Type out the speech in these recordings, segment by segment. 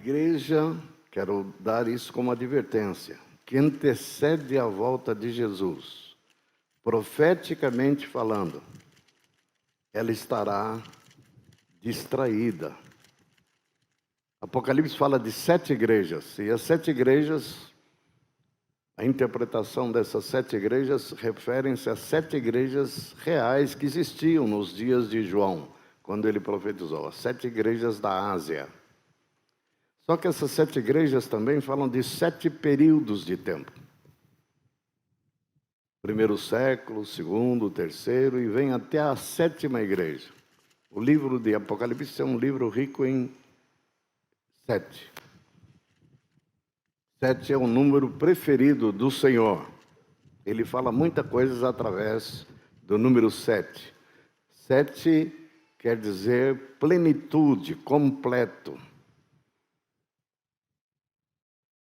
igreja, quero dar isso como advertência, que antecede a volta de Jesus, profeticamente falando, ela estará distraída. Apocalipse fala de 7 igrejas, e as 7 igrejas, a interpretação dessas 7 igrejas referem-se às 7 igrejas reais que existiam nos dias de João, quando ele profetizou, as 7 igrejas da Ásia. Só que essas 7 igrejas também falam de 7 períodos de tempo. Primeiro século, segundo, terceiro, e vem até a 7ª igreja. O livro de Apocalipse é um livro rico em 7. 7 é o número preferido do Senhor. Ele fala muitas coisas através do número 7. 7 quer dizer plenitude, completo.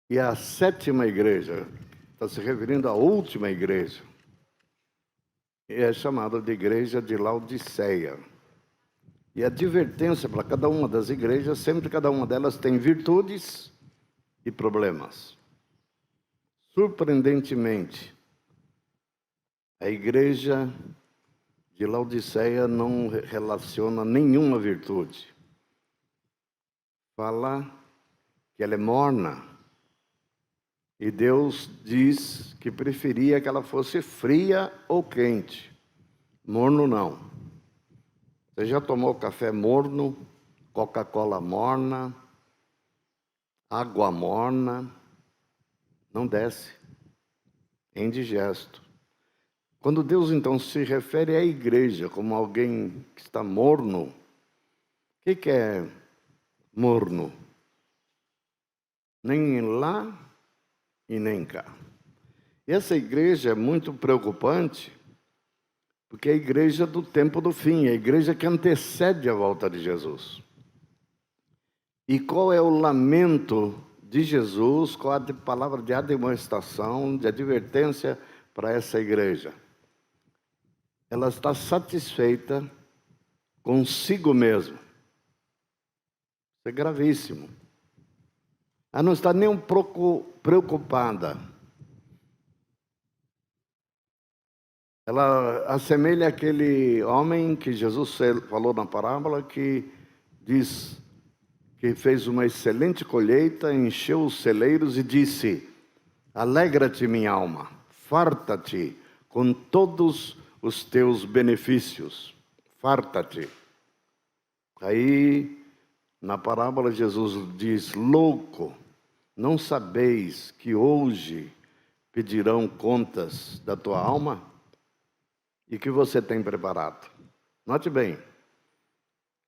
E a 7ª igreja está se referindo à última igreja. E é chamada de igreja de Laodiceia. E a advertência para cada uma das igrejas, sempre cada uma delas tem virtudes e problemas. Surpreendentemente, a igreja de Laodiceia não relaciona nenhuma virtude. Fala que ela é morna. E Deus diz que preferia que ela fosse fria ou quente. Morno não. Você já tomou café morno, Coca-Cola morna, água morna? Não desce. É indigesto. Quando Deus então se refere à igreja como alguém que está morno, o que é morno? Nem lá e nem cá. E essa igreja é muito preocupante, porque é a igreja do tempo do fim, é a igreja que antecede a volta de Jesus. E qual é o lamento de Jesus, qual a palavra de admoestação, de advertência para essa igreja? Ela está satisfeita consigo mesma. Isso é gravíssimo. Ela não está nem um pouco preocupada. Ela assemelha aquele homem que Jesus falou na parábola, que diz que fez uma excelente colheita, encheu os celeiros e disse: alegra-te, minha alma, farta-te com todos os teus benefícios. Farta-te. Aí, na parábola, Jesus diz: louco, não sabeis que hoje pedirão contas da tua alma? E que você tem preparado? Note bem,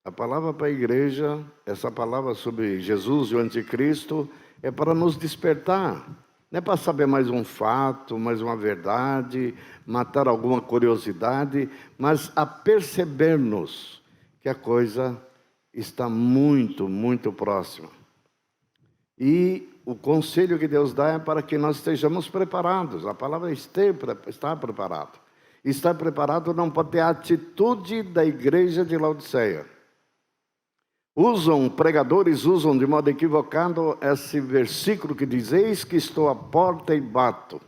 a palavra para a igreja, essa palavra sobre Jesus e o anticristo, é para nos despertar. Não é para saber mais um fato, mais uma verdade, matar alguma curiosidade, mas a perceber-nos que a coisa está muito, muito próxima. E o conselho que Deus dá é para que nós estejamos preparados. A palavra está preparado. Estar preparado não pode ter a atitude da igreja de Laodiceia. Pregadores usam de modo equivocado esse versículo que diz: eis que estou à porta e bato.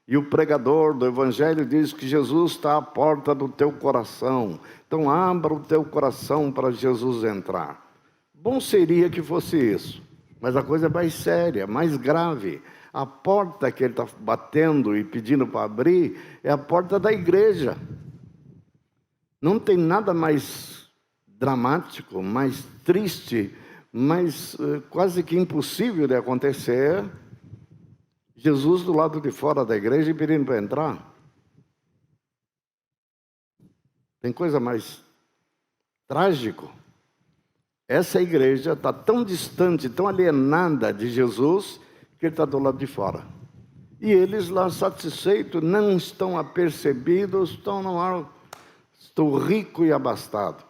E o pregador do evangelho diz que Jesus está à porta do teu coração. Então abra o teu coração para Jesus entrar. Bom seria que fosse isso, mas a coisa é mais séria, mais grave. A porta que ele está batendo e pedindo para abrir é a porta da igreja. Não tem nada mais dramático, mais triste, mais quase que impossível de acontecer. Jesus do lado de fora da igreja e pedindo para entrar. Tem coisa mais trágico. Essa igreja está tão distante, tão alienada de Jesus, que ele está do lado de fora. E eles lá satisfeitos, não estão apercebidos, estão no ar, estou rico e abastado.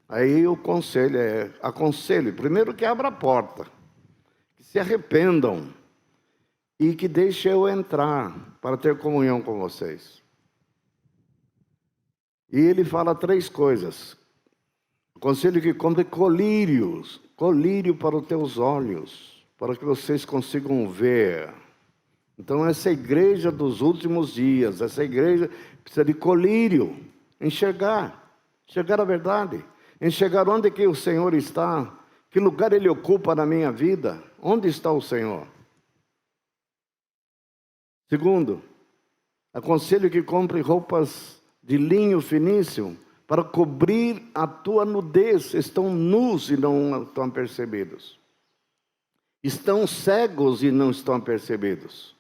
Aí o conselho aconselho, primeiro que abra a porta, que se arrependam e que deixe eu entrar para ter comunhão com vocês. E ele fala 3 coisas. Aconselho que compre colírio para os teus olhos, para que vocês consigam ver. Então essa igreja dos últimos dias, essa igreja precisa de colírio, enxergar a verdade, enxergar onde que o Senhor está, que lugar Ele ocupa na minha vida, onde está o Senhor. Segundo, aconselho que compre roupas de linho finíssimo para cobrir a tua nudez. Estão nus e não estão apercebidos. Estão cegos e não estão apercebidos.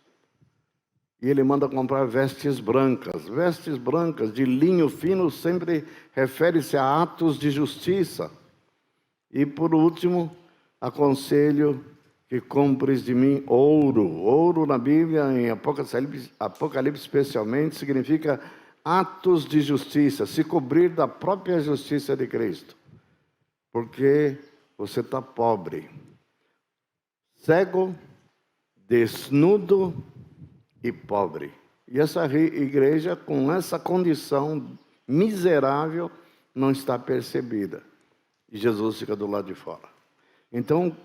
E ele manda comprar vestes brancas. Vestes brancas de linho fino sempre refere-se a atos de justiça. E por último, aconselho que compres de mim ouro. Ouro na Bíblia, em Apocalipse especialmente, significa atos de justiça, se cobrir da própria justiça de Cristo. Porque você está pobre, cego, desnudo e pobre. E essa igreja, com essa condição miserável, não está percebida. E Jesus fica do lado de fora. Então,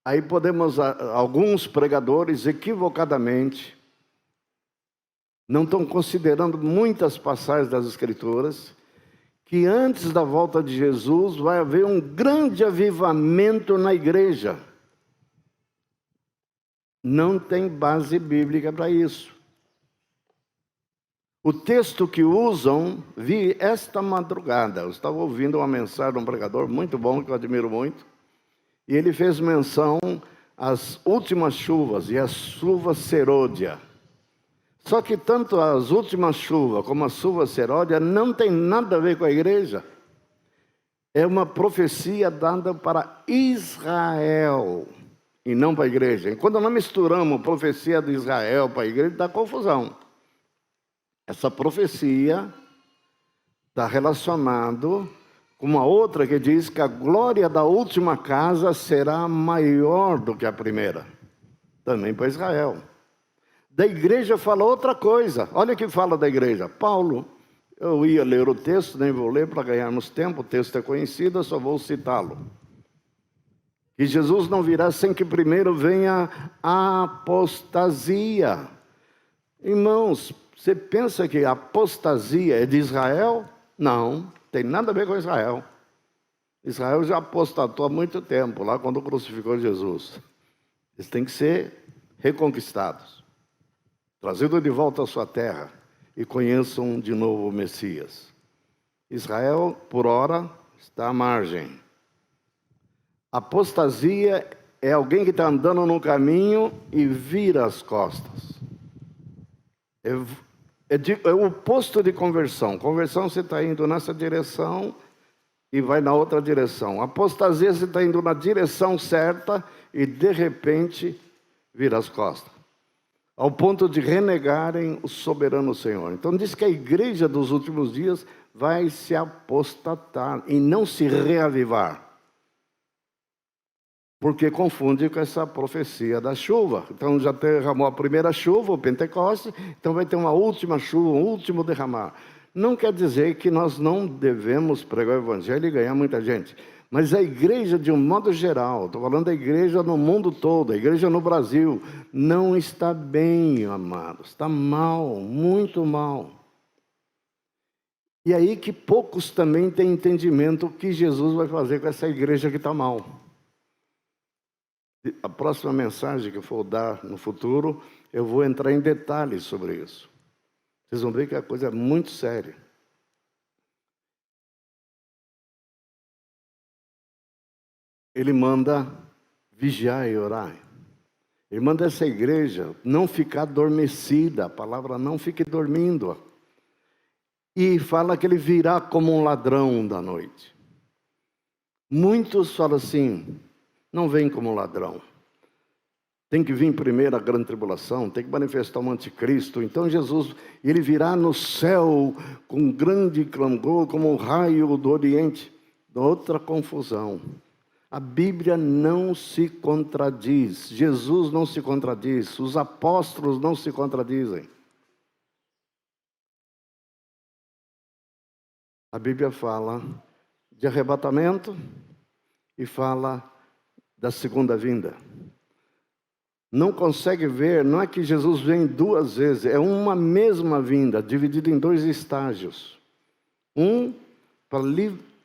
aí podemos, alguns pregadores equivocadamente, não estão considerando muitas passagens das Escrituras, que antes da volta de Jesus vai haver um grande avivamento na igreja. Não tem base bíblica para isso. O texto que usam, vi esta madrugada, eu estava ouvindo uma mensagem de um pregador muito bom, que eu admiro muito, e ele fez menção às últimas chuvas e às chuvas serôdia. Só que tanto as últimas chuvas como a chuva serôdia não tem nada a ver com a igreja. É uma profecia dada para Israel e não para a igreja. E quando nós misturamos profecia de Israel para a igreja, dá confusão. Essa profecia está relacionada com uma outra que diz que a glória da última casa será maior do que a primeira. Também para Israel. Da igreja fala outra coisa. Olha o que fala da igreja. Paulo, eu ia ler o texto, nem vou ler para ganharmos tempo, o texto é conhecido, eu só vou citá-lo. Que Jesus não virá sem que primeiro venha a apostasia. Irmãos, você pensa que a apostasia é de Israel? Não, tem nada a ver com Israel. Israel já apostatou há muito tempo, lá quando crucificou Jesus. Eles têm que ser reconquistados, trazidos de volta à sua terra e conheçam de novo o Messias. Israel, por ora, está à margem. Apostasia é alguém que está andando no caminho e vira as costas. É o oposto de conversão. Conversão, você está indo nessa direção e vai na outra direção. Apostasia, você está indo na direção certa e, de repente, vira as costas. Ao ponto de renegarem o soberano Senhor. Então diz que a igreja dos últimos dias vai se apostatar e não se reavivar. Porque confunde com essa profecia da chuva. Então já derramou a primeira chuva, o Pentecostes, então vai ter uma última chuva, um último derramar. Não quer dizer que nós não devemos pregar o evangelho e ganhar muita gente. Mas a igreja, de um modo geral, estou falando da igreja no mundo todo, a igreja no Brasil, não está bem, amados. Está mal, muito mal. E aí que poucos também têm entendimento o que Jesus vai fazer com essa igreja que está mal. A próxima mensagem que eu for dar no futuro, eu vou entrar em detalhes sobre isso. Vocês vão ver que a coisa é muito séria. Ele manda vigiar e orar. Ele manda essa igreja não ficar adormecida. A palavra não fique dormindo. E fala que ele virá como um ladrão da noite. Muitos falam assim, não vem como um ladrão. Tem que vir primeiro a grande tribulação, tem que manifestar o anticristo. Então Jesus, ele virá no céu com grande clamor, como um raio do oriente. Outra confusão. A Bíblia não se contradiz, Jesus não se contradiz, os apóstolos não se contradizem. A Bíblia fala de arrebatamento e fala da segunda vinda. Não consegue ver, não é que Jesus vem duas vezes, é uma mesma vinda, dividida em dois estágios. Um, para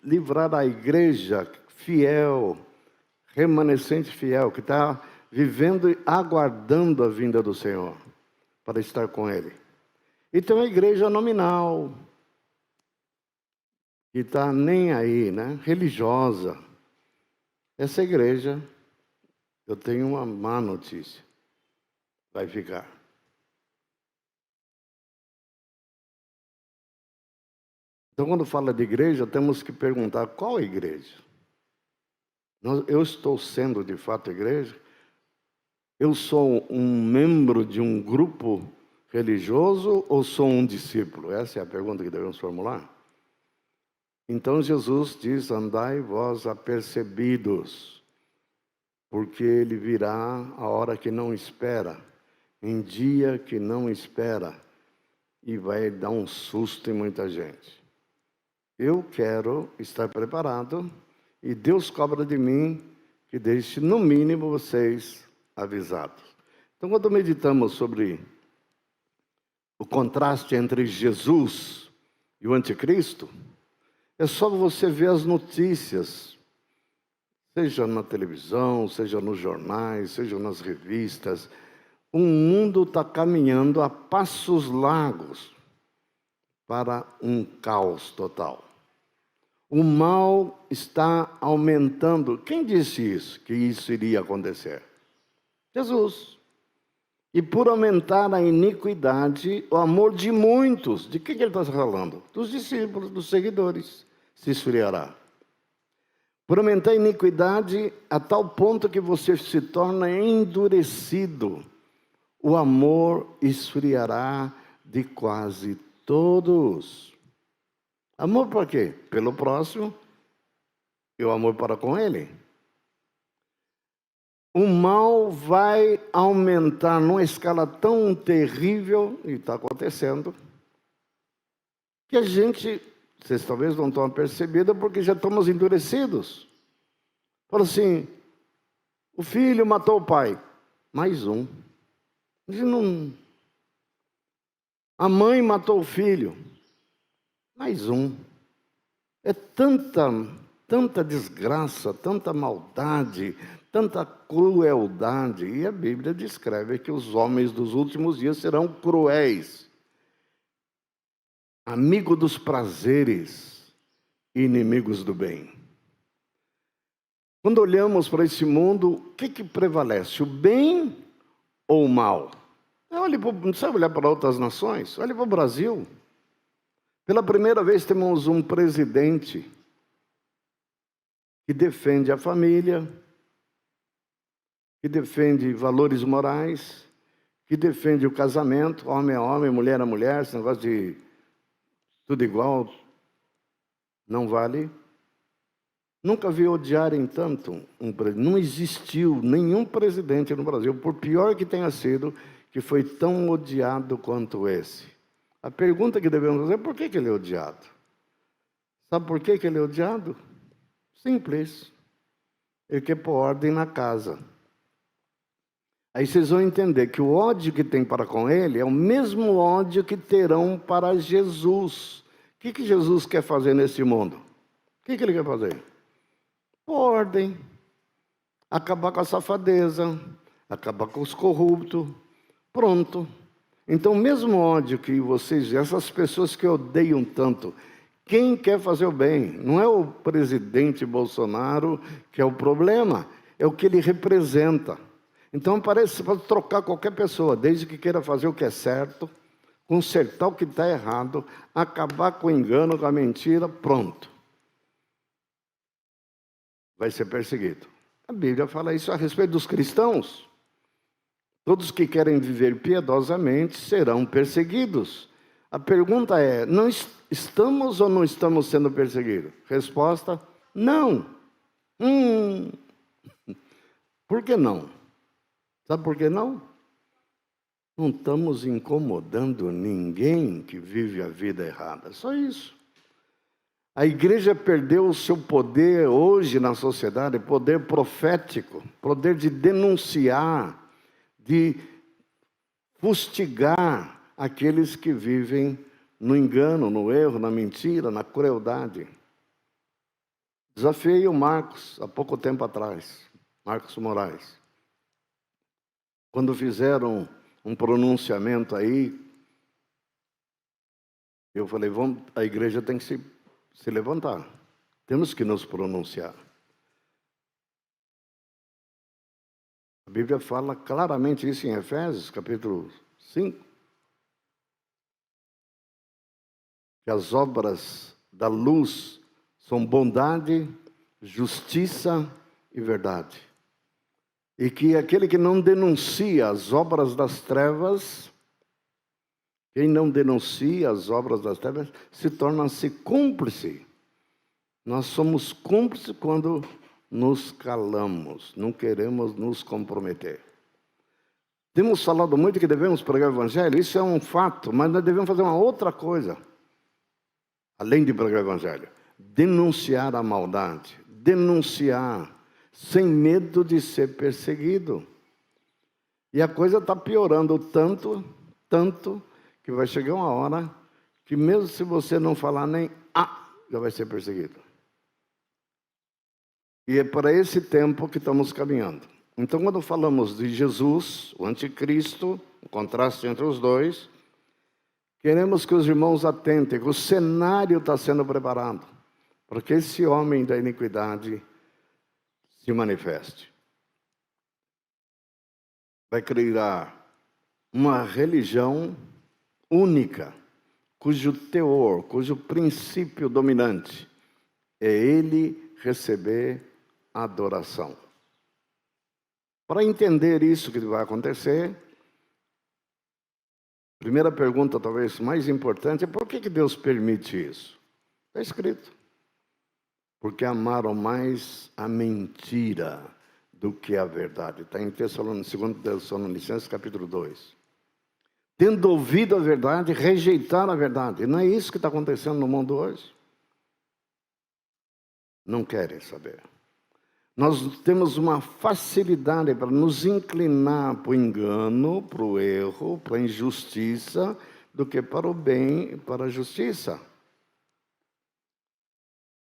livrar a igreja fiel, remanescente fiel, que está vivendo e aguardando a vinda do Senhor, para estar com Ele. E tem a igreja nominal, que está nem aí, né? Religiosa. Essa igreja, eu tenho uma má notícia, vai ficar. Então, quando fala de igreja, temos que perguntar qual igreja? Eu estou sendo de fato igreja? Eu sou um membro de um grupo religioso ou sou um discípulo? Essa é a pergunta que devemos formular. Então Jesus diz: andai vós apercebidos, porque ele virá a hora que não espera, em dia que não espera, e vai dar um susto em muita gente. Eu quero estar preparado, e Deus cobra de mim que deixe, no mínimo, vocês avisados. Então, quando meditamos sobre o contraste entre Jesus e o anticristo, é só você ver as notícias, seja na televisão, seja nos jornais, seja nas revistas. O mundo está caminhando a passos largos para um caos total. O mal está aumentando. Quem disse isso? Que isso iria acontecer? Jesus. E por aumentar a iniquidade, o amor de muitos, de quem ele está falando? Dos discípulos, dos seguidores, se esfriará. Por aumentar a iniquidade a tal ponto que você se torna endurecido, o amor esfriará de quase todos. Amor por quê? Pelo próximo e o amor para com ele. O mal vai aumentar numa escala tão terrível, e está acontecendo, que a gente, vocês talvez não estão percebendo, porque já estamos endurecidos. Fala assim, o filho matou o pai, mais um. A mãe matou o filho, mais um. É tanta desgraça, tanta maldade, tanta crueldade. E a Bíblia descreve que os homens dos últimos dias serão cruéis, amigos dos prazeres, inimigos do bem. Quando olhamos para esse mundo, o que prevalece? O bem ou o mal? Não precisa olhar para outras nações, olhe para o Brasil. Pela primeira vez temos um presidente que defende a família, que defende valores morais, que defende o casamento, homem a homem, mulher a mulher, esse negócio de tudo igual, não vale. Nunca vi odiarem tanto um presidente. Não existiu nenhum presidente no Brasil, por pior que tenha sido, que foi tão odiado quanto esse. A pergunta que devemos fazer é por que ele é odiado? Sabe por que ele é odiado? Simples. Ele quer pôr ordem na casa. Aí vocês vão entender que o ódio que tem para com ele é o mesmo ódio que terão para Jesus. O que Jesus quer fazer nesse mundo? O que ele quer fazer? Pôr ordem. Acabar com a safadeza. Acabar com os corruptos. Pronto. Então, o mesmo ódio que vocês, essas pessoas que odeiam tanto, quem quer fazer o bem? Não é o presidente Bolsonaro que é o problema, é o que ele representa. Então, parece que você pode trocar qualquer pessoa, desde que queira fazer o que é certo, consertar o que está errado, acabar com o engano, com a mentira, pronto. Vai ser perseguido. A Bíblia fala isso a respeito dos cristãos. Todos que querem viver piedosamente serão perseguidos. A pergunta é, estamos ou não estamos sendo perseguidos? Resposta, não. Por que não? Sabe por que não? Não estamos incomodando ninguém que vive a vida errada. Só isso. A igreja perdeu o seu poder hoje na sociedade, poder profético, poder de denunciar, de fustigar aqueles que vivem no engano, no erro, na mentira, na crueldade. Desafiei o Marcos há pouco tempo atrás, Marcos Moraes. Quando fizeram um pronunciamento aí, eu falei, a igreja tem que se levantar. Temos que nos pronunciar. A Bíblia fala claramente isso em Efésios, capítulo 5. Que as obras da luz são bondade, justiça e verdade. E que aquele que não denuncia as obras das trevas, quem não denuncia as obras das trevas, se torna-se cúmplice. Nós somos cúmplices quando nos calamos, não queremos nos comprometer. Temos falado muito que devemos pregar o evangelho, isso é um fato, mas nós devemos fazer uma outra coisa, além de pregar o evangelho. Denunciar a maldade, denunciar, sem medo de ser perseguido. E a coisa está piorando tanto, que vai chegar uma hora que mesmo se você não falar nem já vai ser perseguido. E é para esse tempo que estamos caminhando. Então, quando falamos de Jesus, o anticristo, o contraste entre os dois, queremos que os irmãos atentem, que o cenário está sendo preparado, para que esse homem da iniquidade se manifeste. Vai criar uma religião única, cujo teor, cujo princípio dominante é ele receber adoração. Para entender isso que vai acontecer, primeira pergunta, talvez mais importante, é por que Deus permite isso? Está escrito. Porque amaram mais a mentira do que a verdade. Está em 2 Tessalonicenses, capítulo 2. Tendo ouvido a verdade, rejeitaram a verdade. E não é isso que está acontecendo no mundo hoje? Não querem saber. Nós temos uma facilidade para nos inclinar para o engano, para o erro, para a injustiça, do que para o bem e para a justiça.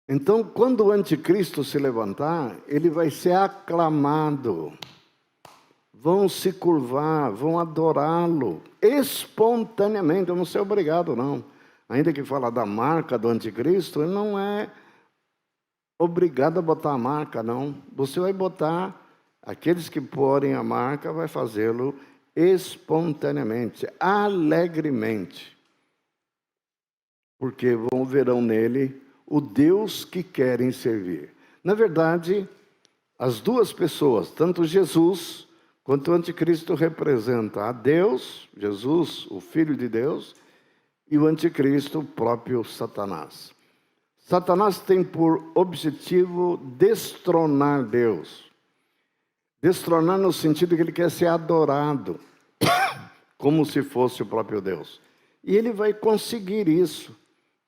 Então, quando o anticristo se levantar, ele vai ser aclamado. Vão se curvar, vão adorá-lo espontaneamente, não ser obrigado, não. Ainda que fala da marca do anticristo, ele não é obrigado a botar a marca, não. Você vai botar, aqueles que porem a marca, vai fazê-lo espontaneamente, alegremente. Porque verão nele o Deus que querem servir. Na verdade, as duas pessoas, tanto Jesus quanto o anticristo, representa a Deus, Jesus, o Filho de Deus, e o anticristo, o próprio Satanás. Satanás tem por objetivo destronar Deus. Destronar no sentido que ele quer ser adorado, como se fosse o próprio Deus. E ele vai conseguir isso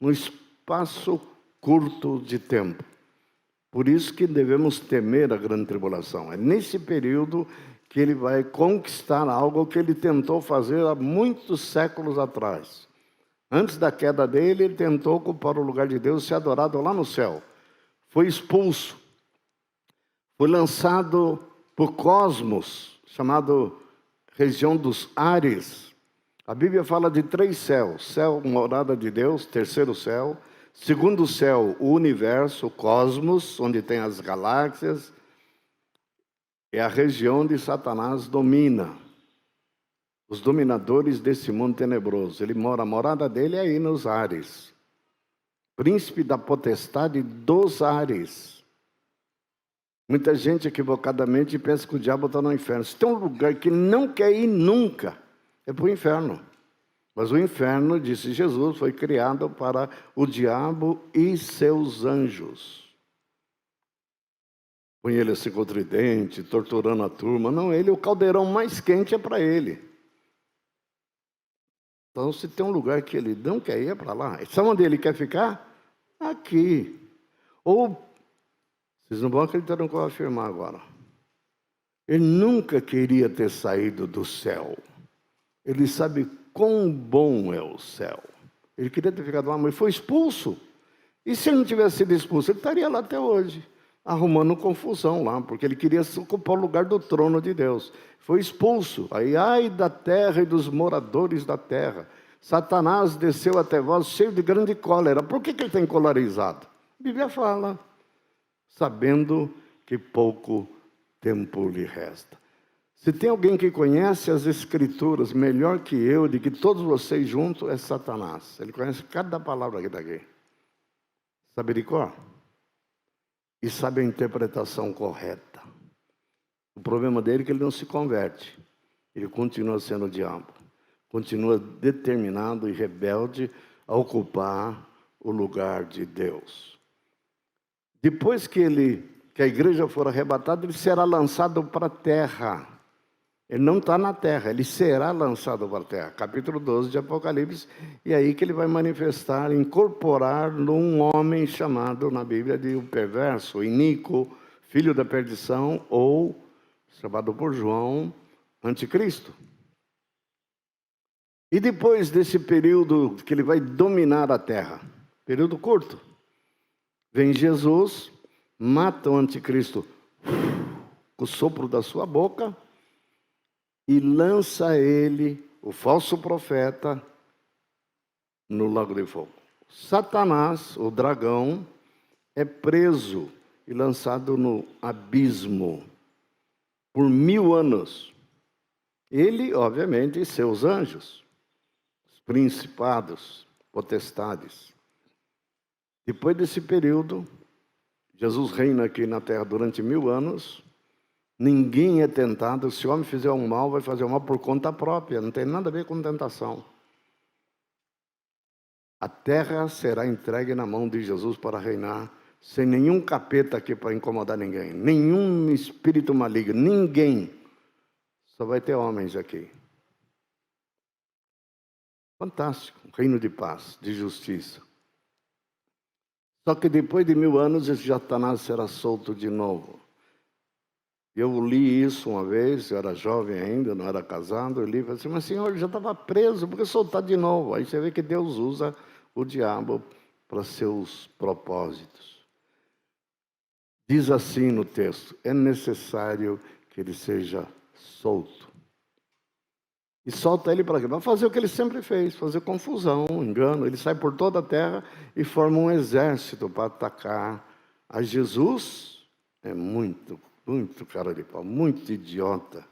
no espaço curto de tempo. Por isso que devemos temer a grande tribulação. É nesse período que ele vai conquistar algo que ele tentou fazer há muitos séculos atrás. Antes da queda dele, ele tentou ocupar o lugar de Deus e ser adorado lá no céu. Foi expulso. Foi lançado por Cosmos, chamado região dos Ares. A Bíblia fala de 3 céus. Céu, morada de Deus, terceiro céu. Segundo céu, o universo, o cosmos, onde tem as galáxias. É a região onde Satanás domina. Os dominadores desse mundo tenebroso. Ele mora, a morada dele é aí nos Ares. Príncipe da potestade dos Ares. Muita gente equivocadamente pensa que o diabo está no inferno. Se tem um lugar que não quer ir nunca, é para o inferno. Mas o inferno, disse Jesus, foi criado para o diabo e seus anjos. Põe ele assim com o tridente, torturando a turma. Não, o caldeirão mais quente é para ele. Então, se tem um lugar que ele não quer ir, é para lá. Sabe onde ele quer ficar? Aqui. Ou, vocês não vão acreditar no que eu vou afirmar agora. Ele nunca queria ter saído do céu. Ele sabe quão bom é o céu. Ele queria ter ficado lá, mas foi expulso. E se ele não tivesse sido expulso, ele estaria lá até hoje, arrumando confusão lá, porque ele queria ocupar o lugar do trono de Deus. Foi expulso. Aí, ai da terra e dos moradores da terra. Satanás desceu até vós cheio de grande cólera. Por que ele está encolarizado? A Bíblia fala, sabendo que pouco tempo lhe resta. Se tem alguém que conhece as Escrituras melhor que eu, de que todos vocês juntos, é Satanás. Ele conhece cada palavra que está aqui. Sabe de cor? E sabe a interpretação correta. O problema dele é que ele não se converte. Ele continua sendo o diabo. Continua determinado e rebelde a ocupar o lugar de Deus. Depois que a igreja for arrebatada, ele será lançado para a terra. Ele não está na terra, ele será lançado para a terra. Capítulo 12 de Apocalipse. E aí que ele vai manifestar, incorporar num homem chamado na Bíblia de o perverso, o iníquo, filho da perdição, ou, chamado por João, anticristo. E depois desse período que ele vai dominar a terra, período curto, vem Jesus, mata o anticristo com o sopro da sua boca e lança ele, o falso profeta, no lago de fogo. Satanás, o dragão, é preso e lançado no abismo por 1000 anos. Ele, obviamente, e seus anjos, os principados, potestades. Depois desse período, Jesus reina aqui na terra durante 1000 anos. Ninguém é tentado. Se o homem fizer um mal, vai fazer o mal por conta própria. Não tem nada a ver com tentação. A terra será entregue na mão de Jesus para reinar, sem nenhum capeta aqui para incomodar ninguém. Nenhum espírito maligno. Ninguém. Só vai ter homens aqui. Fantástico. Reino de paz, de justiça. Só que depois de 1000 anos, esse Satanás será solto de novo. Eu li isso uma vez, eu era jovem ainda, não era casado, eu li e falei assim, mas senhor, ele já estava preso, por que soltar de novo? Aí você vê que Deus usa o diabo para seus propósitos. Diz assim no texto, é necessário que ele seja solto. E solta ele para quê? Para fazer o que ele sempre fez, fazer confusão, engano. Ele sai por toda a terra e forma um exército para atacar a Jesus. É muito cara de pau, muito idiota.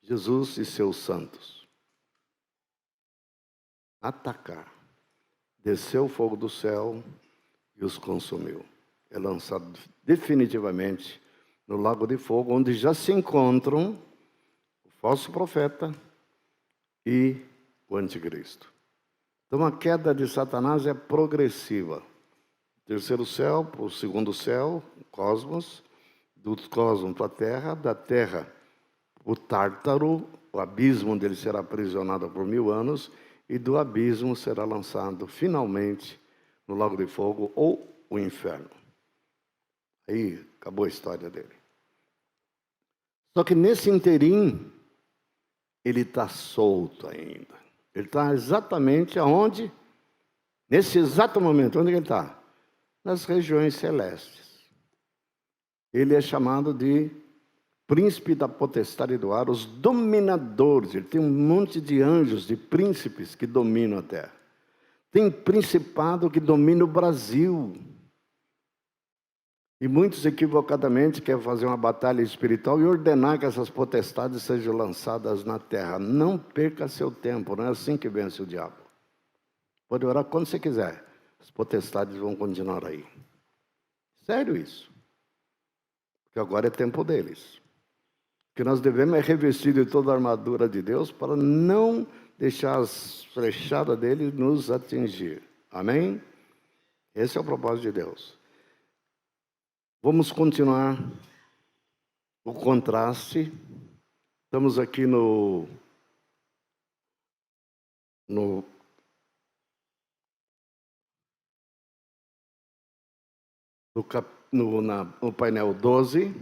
Jesus e seus santos. Atacar. Desceu o fogo do céu e os consumiu. É lançado definitivamente no lago de fogo, onde já se encontram o falso profeta e o anticristo. Então a queda de Satanás é progressiva. Terceiro céu para o segundo céu, o cosmos, do cosmos para a terra, da terra o Tártaro, o abismo onde ele será aprisionado por 1000 anos, e do abismo será lançado finalmente no lago de fogo ou o inferno. Aí acabou a história dele. Só que nesse interim, ele está solto ainda. Ele está exatamente aonde? Nesse exato momento, onde ele está? Nas regiões celestes. Ele é chamado de príncipe da potestade do ar, os dominadores. Ele tem um monte de anjos, de príncipes que dominam a terra. Tem principado que domina o Brasil. E muitos equivocadamente querem fazer uma batalha espiritual e ordenar que essas potestades sejam lançadas na terra. Não perca seu tempo, não é assim que vence o diabo. Pode orar quando você quiser, as potestades vão continuar aí. Sério isso. Porque agora é tempo deles. O que nós devemos é revestir de toda a armadura de Deus para não deixar as flechadas dele nos atingir. Amém? Esse é o propósito de Deus. Vamos continuar o contraste. Estamos aqui no no painel 12,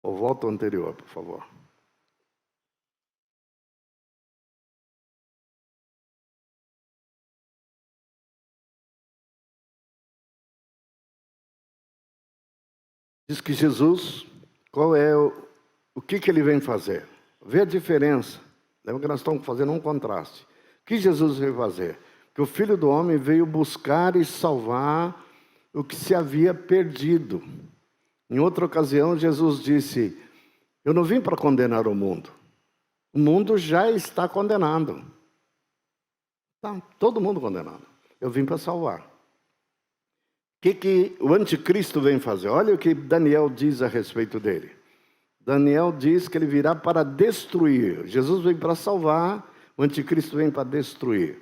ou volta ao anterior, por favor. Diz que Jesus, qual é o que ele vem fazer? Vê a diferença. Lembra que nós estamos fazendo um contraste. O que Jesus veio fazer? Que o Filho do Homem veio buscar e salvar o que se havia perdido. Em outra ocasião, Jesus disse: eu não vim para condenar o mundo. O mundo já está condenado. Está todo mundo condenado. Eu vim para salvar. O que o anticristo vem fazer? Olha o que Daniel diz a respeito dele. Daniel diz que ele virá para destruir. Jesus vem para salvar, o anticristo vem para destruir.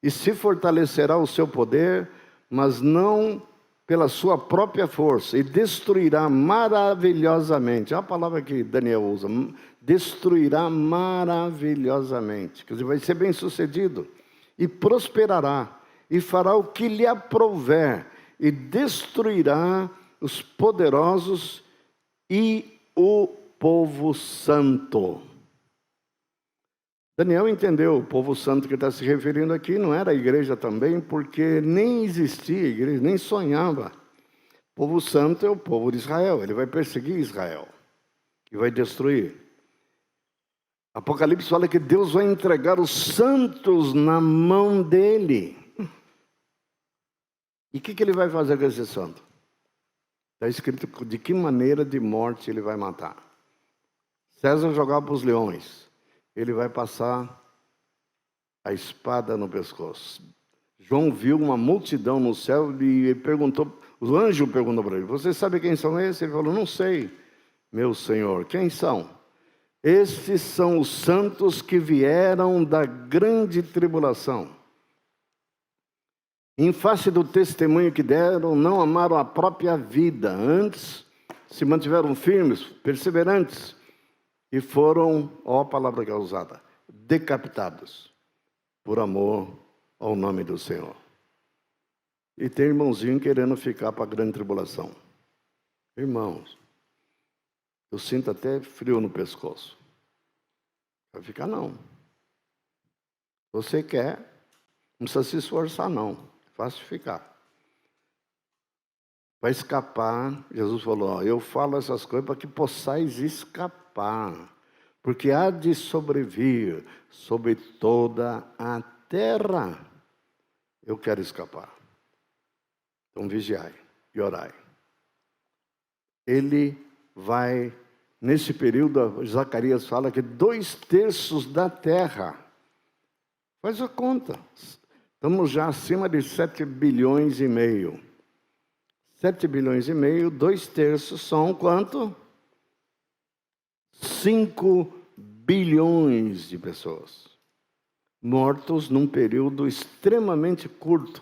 E se fortalecerá o seu poder, mas não pela sua própria força, e destruirá maravilhosamente. Olha a palavra que Daniel usa, destruirá maravilhosamente. Quer dizer, vai ser bem sucedido, e prosperará, e fará o que lhe aprouver, e destruirá os poderosos e o povo santo. Daniel entendeu, o povo santo que está se referindo aqui não era a igreja também, porque nem existia igreja, nem sonhava. O povo santo é o povo de Israel, ele vai perseguir Israel e vai destruir. Apocalipse fala que Deus vai entregar os santos na mão dele. E o que ele vai fazer com esse santo? Está escrito de que maneira de morte ele vai matar. César jogava para os leões. Ele vai passar a espada no pescoço. João viu uma multidão no céu e perguntou, o anjo perguntou para ele: você sabe quem são esses? Ele falou: não sei, meu Senhor. Quem são? Estes são os santos que vieram da grande tribulação. Em face do testemunho que deram, não amaram a própria vida. Antes, se mantiveram firmes, perseverantes. E foram, ó a palavra que é usada, decapitados por amor ao nome do Senhor. E tem irmãozinho querendo ficar para a grande tribulação. Irmãos, eu sinto até frio no pescoço. Não vai ficar não. Você quer, não precisa se esforçar não. É fácil ficar. Vai escapar, Jesus falou: ó, eu falo essas coisas para que possais escapar, porque há de sobrevir sobre toda a terra. Eu quero escapar. Então vigiai e orai. Ele vai, nesse período, Zacarias fala que 2/3 da terra. Faz a conta. Estamos já acima de 7 bilhões e meio. 7 bilhões e meio, 2/3 são quanto? 5 bilhões de pessoas. Mortos num período extremamente curto,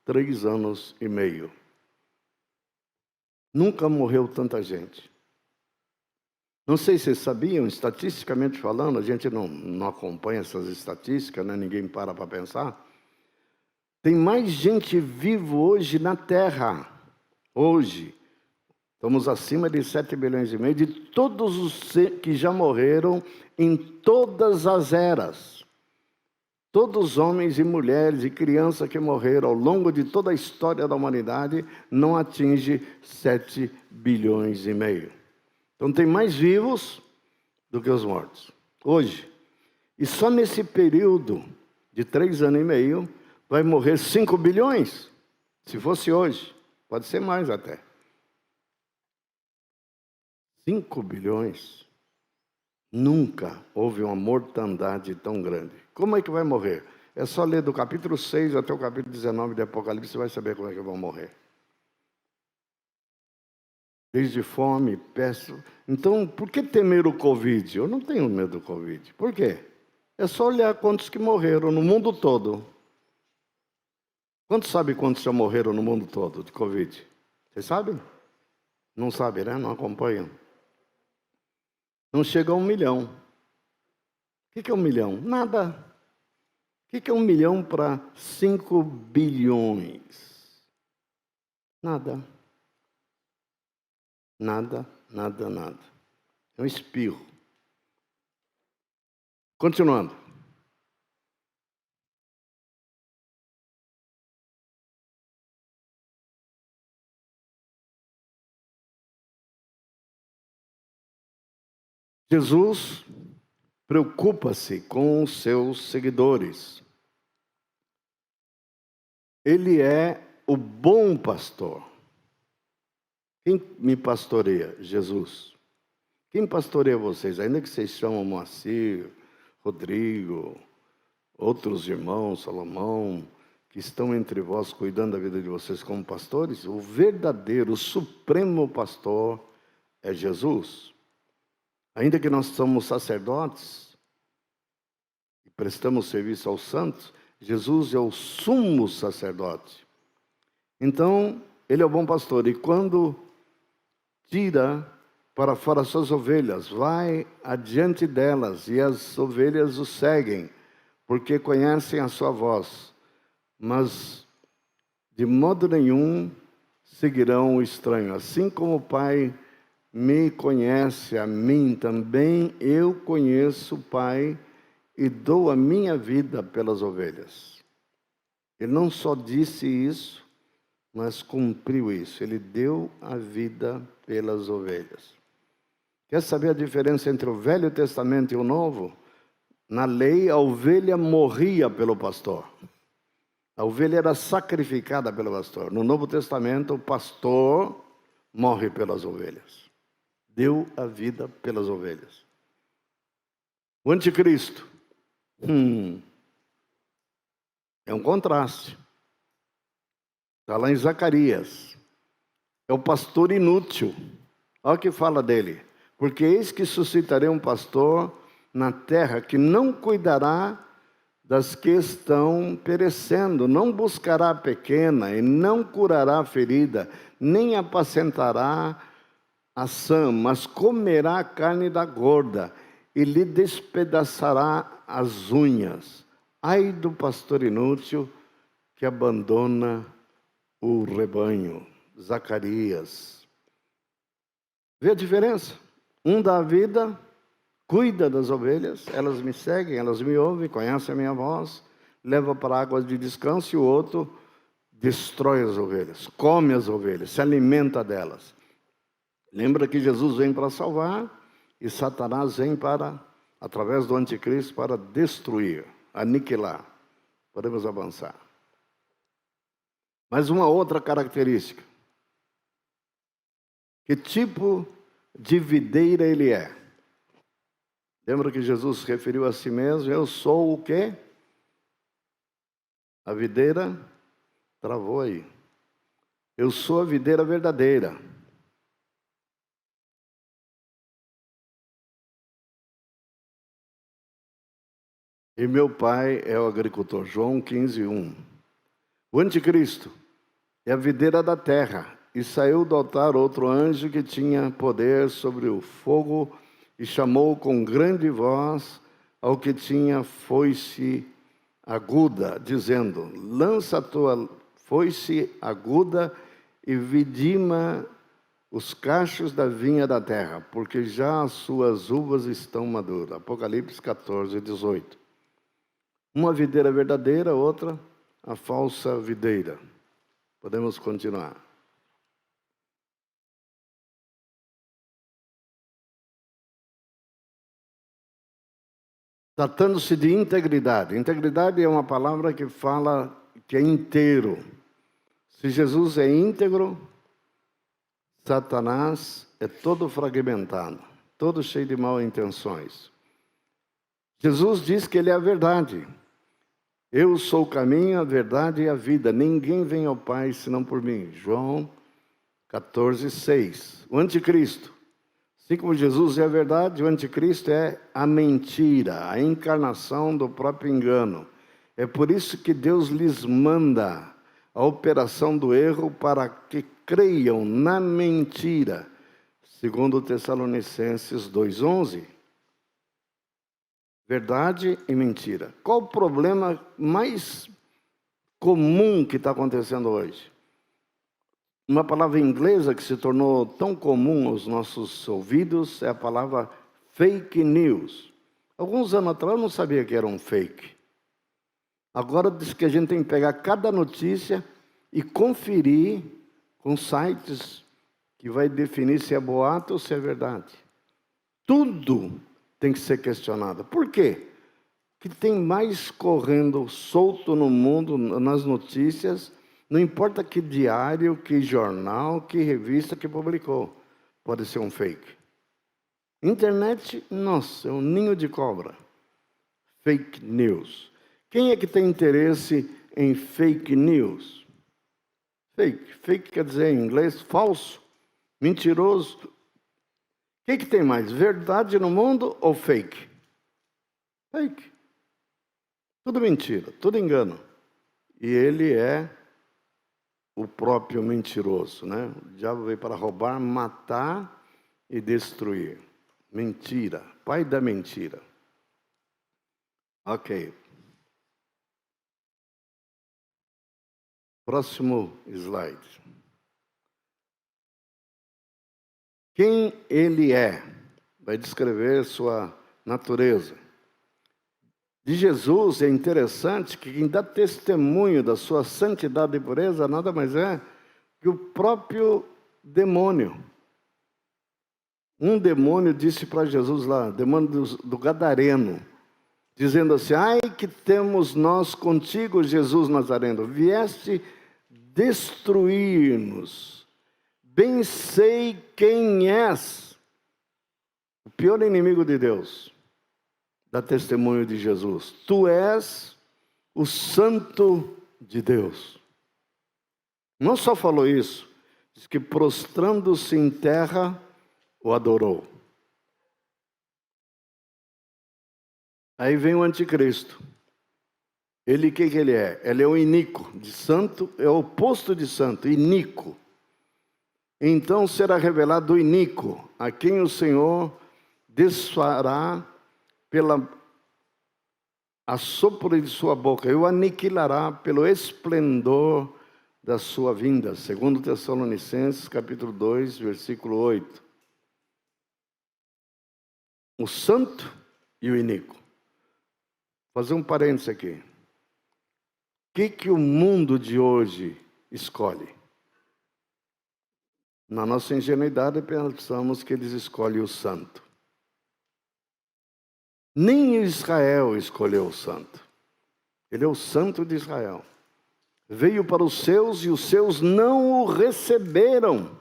3 anos e meio. Nunca morreu tanta gente. Não sei se vocês sabiam, estatisticamente falando, a gente não acompanha essas estatísticas, né? Ninguém para pensar. Tem mais gente viva hoje na Terra. Hoje, estamos acima de 7 bilhões e meio de todos os que já morreram em todas as eras. Todos os homens e mulheres e crianças que morreram ao longo de toda a história da humanidade não atinge 7 bilhões e meio. Então tem mais vivos do que os mortos. Hoje. E só nesse período de 3 anos e meio vai morrer 5 bilhões. Se fosse hoje. Pode ser mais até. 5 bilhões. Nunca houve uma mortandade tão grande. Como é que vai morrer? É só ler do capítulo 6 até o capítulo 19 de Apocalipse, você vai saber como é que vão morrer. Desde fome, peste. Então, por que temer o Covid? Eu não tenho medo do Covid. Por quê? É só olhar quantos que morreram no mundo todo. Quantos sabem quantos já morreram no mundo todo de Covid? Vocês sabem? Não sabem, né? Não acompanham. Não chega a 1 milhão. O que é 1 milhão? Nada. O que é 1 milhão para 5 bilhões? Nada. Nada, nada, nada. É um espirro. Continuando. Jesus preocupa-se com os seus seguidores. Ele é o bom pastor. Quem me pastoreia? Jesus. Quem pastoreia vocês? Ainda que vocês chamam Moacir, Rodrigo, outros irmãos, Salomão, que estão entre vós cuidando da vida de vocês como pastores, o verdadeiro, o supremo pastor é Jesus. Ainda que nós somos sacerdotes e prestamos serviço aos santos, Jesus é o sumo sacerdote. Então, ele é o bom pastor. E quando tira para fora as suas ovelhas, vai adiante delas, e as ovelhas o seguem, porque conhecem a sua voz. Mas, de modo nenhum, seguirão o estranho. Assim como o Pai me conhece a mim, também eu conheço o Pai e dou a minha vida pelas ovelhas. Ele não só disse isso, mas cumpriu isso. Ele deu a vida pelas ovelhas. Quer saber a diferença entre o Velho Testamento e o Novo? Na lei, a ovelha morria pelo pastor. A ovelha era sacrificada pelo pastor. No Novo Testamento, o pastor morre pelas ovelhas. Deu a vida pelas ovelhas. O anticristo. É um contraste. Está lá em Zacarias. É o pastor inútil. Olha o que fala dele. Porque eis que suscitarei um pastor na terra que não cuidará das que estão perecendo, não buscará a pequena e não curará a ferida, nem apacentará a sã, mas comerá a carne da gorda e lhe despedaçará as unhas. Ai do pastor inútil que abandona o rebanho. Zacarias. Vê a diferença? Um dá a vida, cuida das ovelhas, elas me seguem, elas me ouvem, conhecem a minha voz, leva para águas de descanso, e o outro destrói as ovelhas, come as ovelhas, se alimenta delas. Lembra que Jesus vem para salvar e Satanás vem para, através do anticristo, para destruir, aniquilar. Podemos avançar. Mas uma outra característica. Que tipo de videira ele é? Lembra que Jesus se referiu a si mesmo? Eu sou o quê? A videira travou aí. Eu sou a videira verdadeira. E meu pai é o agricultor. João 15:1. O anticristo é a videira da terra. E saiu do altar outro anjo que tinha poder sobre o fogo e chamou com grande voz ao que tinha foice aguda, dizendo: lança a tua foice aguda e vidima os cachos da vinha da terra, porque já as suas uvas estão maduras. Apocalipse 14:18. Uma videira verdadeira, outra a falsa videira. Podemos continuar. Tratando-se de integridade. Integridade é uma palavra que fala que é inteiro. Se Jesus é íntegro, Satanás é todo fragmentado, todo cheio de mal intenções. Jesus diz que ele é a verdade. Eu sou o caminho, a verdade e a vida. Ninguém vem ao Pai senão por mim. João 14:6. O anticristo. Assim como Jesus é a verdade, o anticristo é a mentira, a encarnação do próprio engano. É por isso que Deus lhes manda a operação do erro para que creiam na mentira. Segundo Tessalonicenses 2:11. Verdade e mentira. Qual o problema mais comum que está acontecendo hoje? Uma palavra inglesa que se tornou tão comum aos nossos ouvidos é a palavra fake news. Alguns anos atrás eu não sabia que era um fake. Agora diz que a gente tem que pegar cada notícia e conferir com sites que vai definir se é boato ou se é verdade. Tudo tem que ser questionado. Por quê? Que tem mais correndo solto no mundo, nas notícias, não importa que diário, que jornal, que revista que publicou, pode ser um fake. Internet, nossa, é um ninho de cobra. Fake news. Quem é que tem interesse em fake news? Fake. Fake quer dizer em inglês falso, mentiroso. O que tem mais? Verdade no mundo ou fake? Fake. Tudo mentira, tudo engano. E ele é o próprio mentiroso, né? O diabo veio para roubar, matar e destruir. Mentira, pai da mentira. Ok. Próximo slide. Quem ele é? Vai descrever sua natureza. De Jesus é interessante que quem dá testemunho da sua santidade e pureza nada mais é que o próprio demônio. Um demônio disse para Jesus lá, demônio do Gadareno, dizendo assim: ai que temos nós contigo, Jesus Nazareno, vieste destruir-nos. Bem sei quem és. O pior inimigo de Deus dá testemunho de Jesus. Tu és o Santo de Deus. Não só falou isso, diz que prostrando-se em terra, o adorou. Aí vem o anticristo. Ele, o que ele é? Ele é o iníquo. De santo é o oposto de santo, iníquo. Então será revelado o iníquo, a quem o Senhor desfará pela assopro de sua boca, e o aniquilará pelo esplendor da sua vinda. Segundo Tessalonicenses, capítulo 2, versículo 8. O santo e o iníquo. Vou fazer um parênteses aqui. O que o mundo de hoje escolhe? Na nossa ingenuidade, pensamos que eles escolhem o santo. Nem Israel escolheu o santo. Ele é o santo de Israel. Veio para os seus e os seus não o receberam.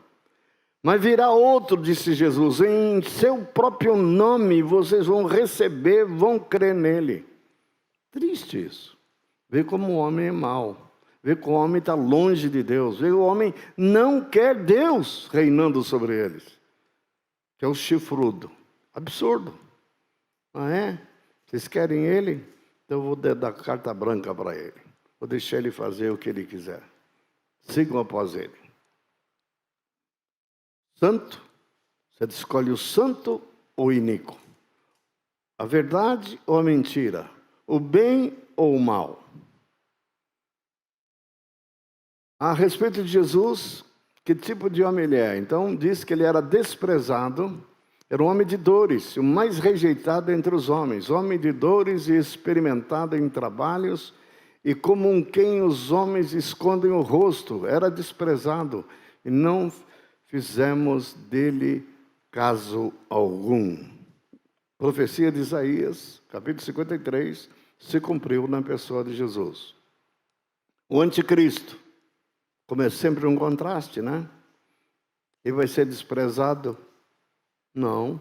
Mas virá outro, disse Jesus, em seu próprio nome vocês vão receber, vão crer nele. Triste isso. Vê como o homem é mau. Vê que o homem está longe de Deus. Vê que o homem não quer Deus reinando sobre eles. Que é o chifrudo. Absurdo. Ah, é? Vocês querem ele? Então eu vou dar carta branca para ele. Vou deixar ele fazer o que ele quiser. Sigam após ele. Santo. Você escolhe o santo ou o iníquo? A verdade ou a mentira? O bem ou o mal? A respeito de Jesus, que tipo de homem ele é? Então, diz que ele era desprezado, era um homem de dores, o mais rejeitado entre os homens, homem de dores e experimentado em trabalhos, e como um quem os homens escondem o rosto, era desprezado, e não fizemos dele caso algum. Profecia de Isaías, capítulo 53, se cumpriu na pessoa de Jesus. O anticristo. Como é sempre um contraste, né? Ele vai ser desprezado? Não.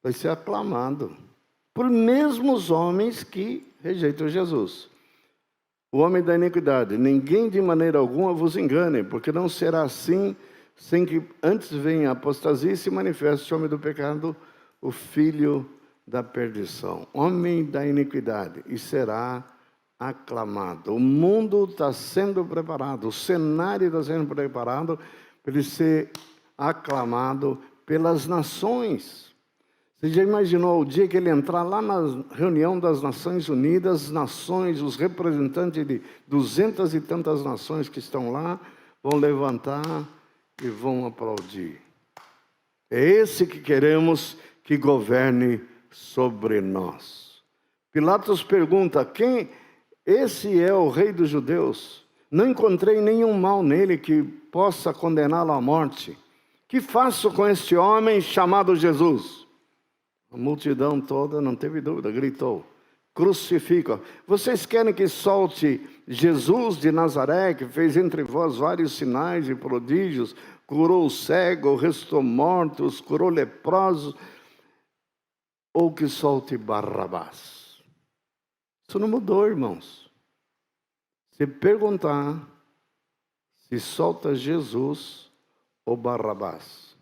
Vai ser aclamado por mesmos homens que rejeitam Jesus. O homem da iniquidade. Ninguém de maneira alguma vos engane, porque não será assim, sem que antes venha a apostasia e se manifeste o homem do pecado, o filho da perdição. Homem da iniquidade. E será aclamado. O mundo está sendo preparado, o cenário está sendo preparado para ele ser aclamado pelas nações. Você já imaginou o dia que ele entrar lá na reunião das Nações Unidas, nações, os representantes de 200 e tantas nações que estão lá, vão levantar e vão aplaudir. É esse que queremos que governe sobre nós. Pilatos pergunta: quem? Esse é o rei dos judeus? Não encontrei nenhum mal nele que possa condená-lo à morte. Que faço com este homem chamado Jesus? A multidão toda, não teve dúvida, gritou: crucifica. Vocês querem que solte Jesus de Nazaré, que fez entre vós vários sinais e prodígios, curou o cego, restou mortos, curou leprosos, ou que solte Barrabás? Isso não mudou, irmãos. Se perguntar se solta Jesus ou Barrabás,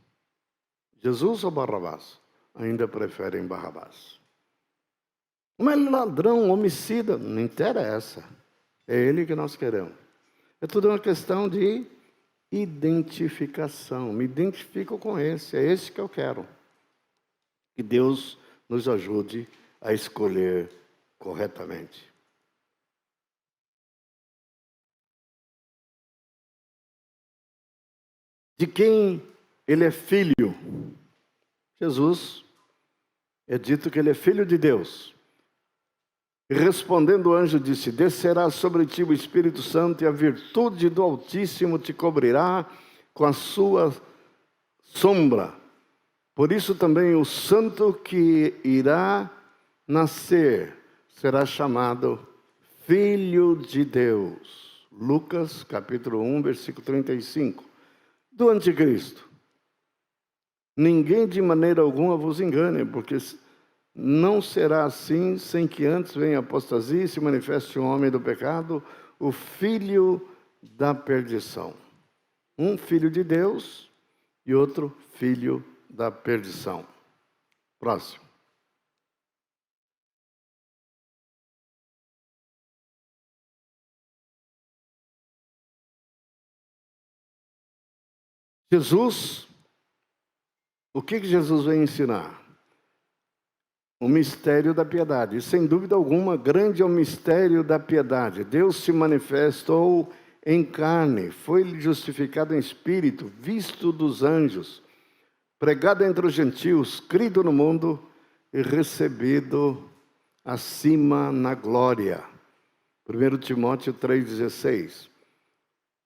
Jesus ou Barrabás, ainda preferem Barrabás. Mas ladrão, homicida, não interessa. É ele que nós queremos. É tudo uma questão de identificação. Me identifico com esse, é esse que eu quero. Que Deus nos ajude a escolher corretamente. De quem ele é filho? Jesus. É dito que ele é filho de Deus. E respondendo o anjo disse: descerá sobre ti o Espírito Santo e a virtude do Altíssimo te cobrirá com a sua sombra. Por isso também o santo que irá nascer será chamado Filho de Deus. Lucas capítulo 1, versículo 35. Do anticristo: ninguém de maneira alguma vos engane, porque não será assim sem que antes venha a apostasia e se manifeste o homem do pecado, o filho da perdição. Um filho de Deus e outro filho da perdição. Próximo. Jesus, o que Jesus vem ensinar? O mistério da piedade. E sem dúvida alguma, grande é o mistério da piedade. Deus se manifestou em carne, foi justificado em espírito, visto dos anjos, pregado entre os gentios, crido no mundo e recebido acima na glória. 1 Timóteo 3,16.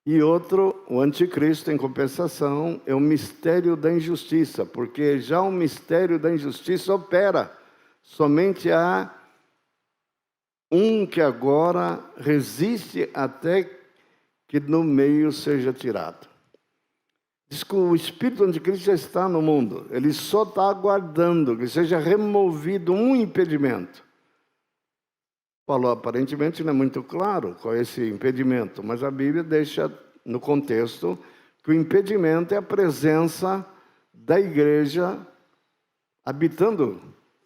E outro, o anticristo, em compensação, é o mistério da injustiça, porque já o mistério da injustiça opera. Somente há um que agora resiste até que no meio seja tirado. Diz que o espírito do anticristo já está no mundo. Ele só está aguardando que seja removido um impedimento. Paulo aparentemente não é muito claro qual é esse impedimento, mas a Bíblia deixa no contexto que o impedimento é a presença da igreja habitando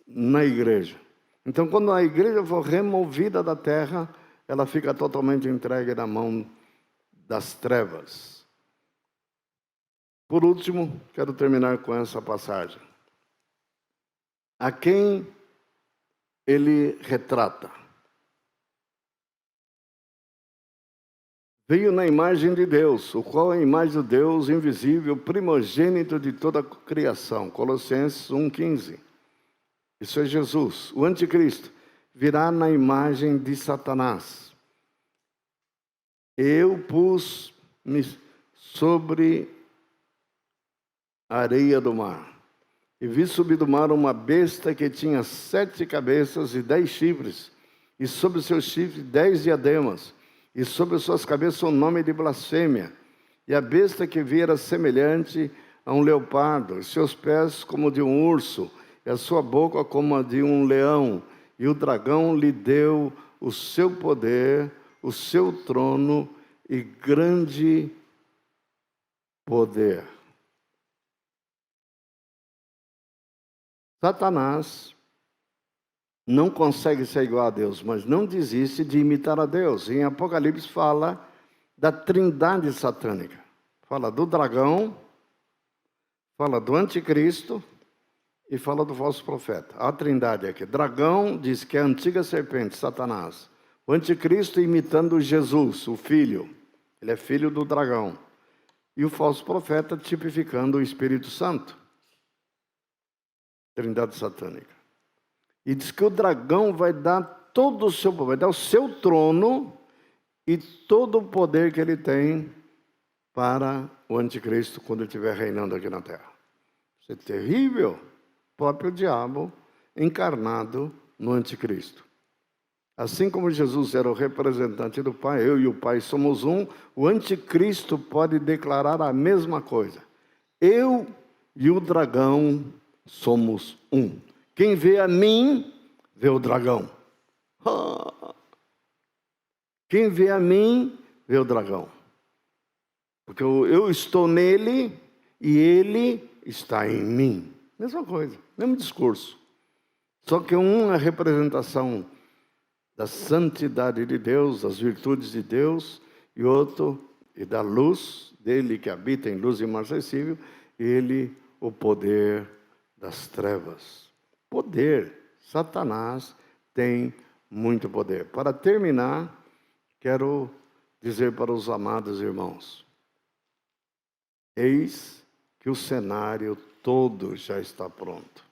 na igreja. Então, quando a igreja for removida da terra, ela fica totalmente entregue na mão das trevas. Por último, quero terminar com essa passagem. A quem ele retrata? Veio na imagem de Deus, o qual é a imagem de Deus invisível, primogênito de toda a criação. Colossenses 1,15. Isso é Jesus. O anticristo virá na imagem de Satanás. Eu pus-me sobre a areia do mar, e vi subir do mar uma besta que tinha 7 cabeças e 10 chifres, e sobre seus chifres 10 diademas, e sobre suas cabeças um nome de blasfêmia. E a besta que vi era semelhante a um leopardo, e seus pés como de um urso, e a sua boca como a de um leão. E o dragão lhe deu o seu poder, o seu trono e grande poder. Satanás não consegue ser igual a Deus, mas não desiste de imitar a Deus. Em Apocalipse fala da trindade satânica. Fala do dragão, fala do anticristo e fala do falso profeta. A trindade aqui. Dragão diz que é a antiga serpente, Satanás. O anticristo imitando Jesus, o filho. Ele é filho do dragão. e o falso profeta tipificando o Espírito Santo. Trindade satânica. E diz que o dragão vai dar todo o seu, vai dar o seu trono e todo o poder que ele tem para o anticristo quando ele estiver reinando aqui na terra. Isso é terrível. O próprio diabo encarnado no anticristo. Assim como Jesus era o representante do Pai, eu e o Pai somos um, o anticristo pode declarar a mesma coisa. Eu e o dragão somos um. Quem vê a mim, vê o dragão. Quem vê a mim, vê o dragão. Porque eu estou nele e ele está em mim. Mesma coisa, mesmo discurso. Só que um é a representação da santidade de Deus, das virtudes de Deus, e outro e da luz dele que habita em luz imarcessível, e ele o poder das trevas. Poder. Satanás tem muito poder. Para terminar, quero dizer para os amados irmãos, eis que o cenário todo já está pronto.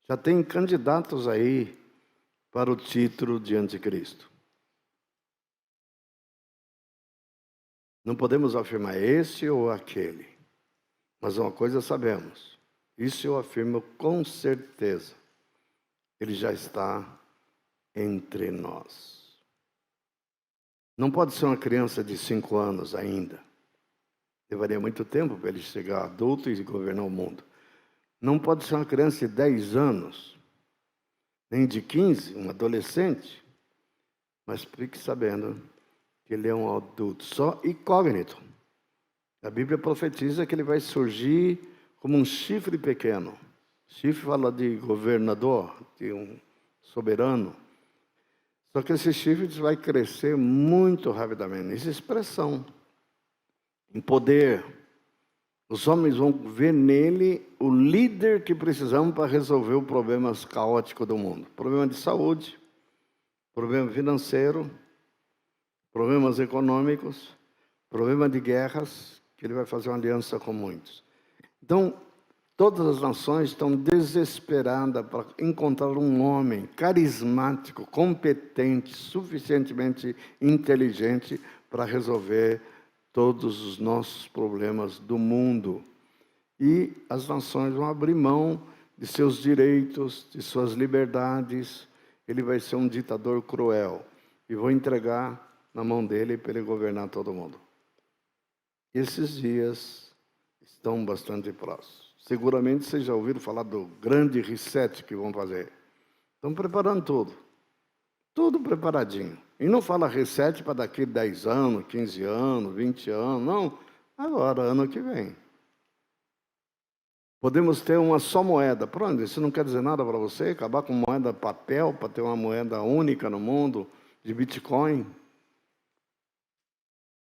Já tem candidatos aí para o título de anticristo. Não podemos afirmar esse ou aquele, mas uma coisa sabemos, isso eu afirmo com certeza, ele já está entre nós. Não pode ser uma criança de 5 anos ainda. Levaria muito tempo para ele chegar adulto e governar o mundo. Não pode ser uma criança de 10 anos, nem de 15, um adolescente. Mas fique sabendo que ele é um adulto, só incógnito. A Bíblia profetiza que ele vai surgir como um chifre pequeno. Chifre fala de governador, de um soberano. Só que esse chifre vai crescer muito rapidamente. Essa expressão, em poder. Os homens vão ver nele o líder que precisamos para resolver os problemas caóticos do mundo. Problema de saúde, problema financeiro, problemas econômicos, problema de guerras, que ele vai fazer uma aliança com muitos. Então, todas as nações estão desesperadas para encontrar um homem carismático, competente, suficientemente inteligente para resolver todos os nossos problemas do mundo. E as nações vão abrir mão de seus direitos, de suas liberdades. Ele vai ser um ditador cruel. E vou entregar na mão dele para ele governar todo mundo. Esses dias estão bastante próximos. Seguramente vocês já ouviram falar do grande reset que vão fazer. Estão preparando tudo. Tudo preparadinho. E não fala reset para daqui 10 anos, 15 anos, 20 anos, não. Agora, ano que vem. Podemos ter uma só moeda. Pronto, isso não quer dizer nada para você, acabar com moeda papel, para ter uma moeda única no mundo, de Bitcoin.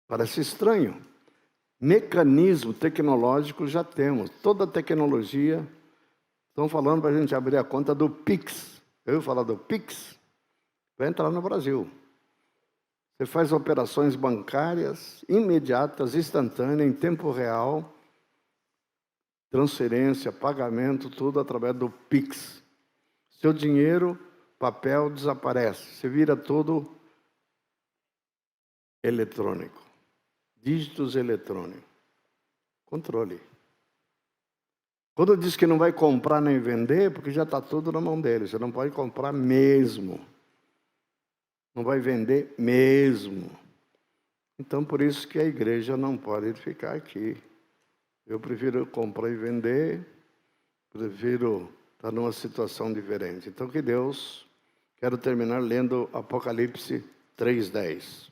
Parece estranho. Mecanismo tecnológico já temos. Toda tecnologia. Estão falando para a gente abrir a conta do Pix. Eu falar do Pix? Vai entrar no Brasil. Você faz operações bancárias imediatas, instantâneas, em tempo real, transferência, pagamento, tudo através do Pix. Seu dinheiro, papel, desaparece. Você vira tudo eletrônico. Dígitos eletrônicos. Controle. Quando diz que não vai comprar nem vender, porque já está tudo na mão dele. Você não pode comprar mesmo. Não vai vender mesmo. Então, por isso que a igreja não pode ficar aqui. Eu prefiro comprar e vender, prefiro estar numa situação diferente. Então, que Deus, quero terminar lendo Apocalipse 3:10.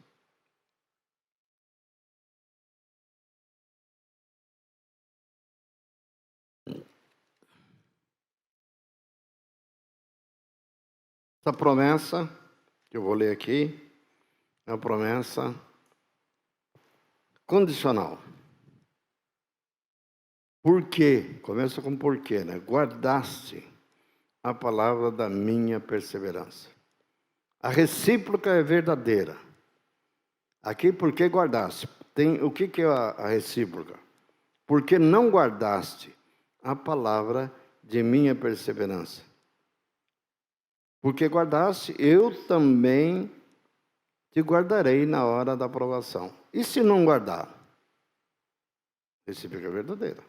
Essa promessa que eu vou ler aqui é uma promessa condicional. Por quê? Começa com porquê, né? Guardaste a palavra da minha perseverança. A recíproca é verdadeira. Aqui, por que guardaste? o que é a recíproca? Porque não guardaste a palavra de minha perseverança. Porque guardaste, eu também te guardarei na hora da provação. E se não guardar? Recíproca verdadeira.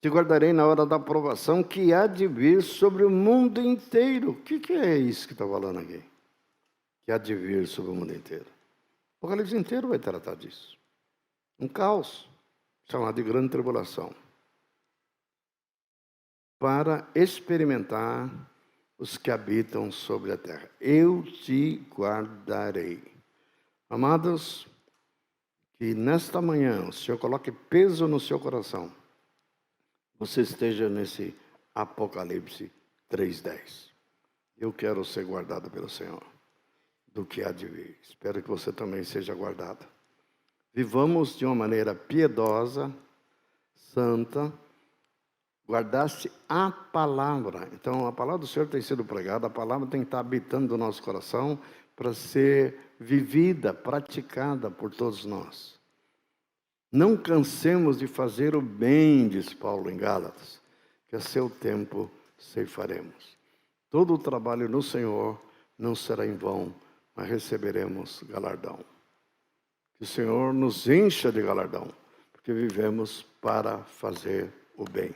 Te guardarei na hora da provação que há de vir sobre o mundo inteiro. O que é isso que está falando aqui? Que há de vir sobre o mundo inteiro. O Apocalipse inteiro vai tratar disso. Um caos, chamado de grande tribulação. Para experimentar os que habitam sobre a terra. Eu te guardarei. Amados, que nesta manhã o Senhor coloque peso no seu coração. Você esteja nesse Apocalipse 3:10. Eu quero ser guardado pelo Senhor do que há de vir. Espero que você também seja guardado. Vivamos de uma maneira piedosa, santa, guardaste a palavra. Então, a palavra do Senhor tem sido pregada, a palavra tem que estar habitando o nosso coração para ser vivida, praticada por todos nós. Não cansemos de fazer o bem, diz Paulo em Gálatas, que a seu tempo ceifaremos. Todo o trabalho no Senhor não será em vão, mas receberemos galardão. Que o Senhor nos encha de galardão, porque vivemos para fazer o bem.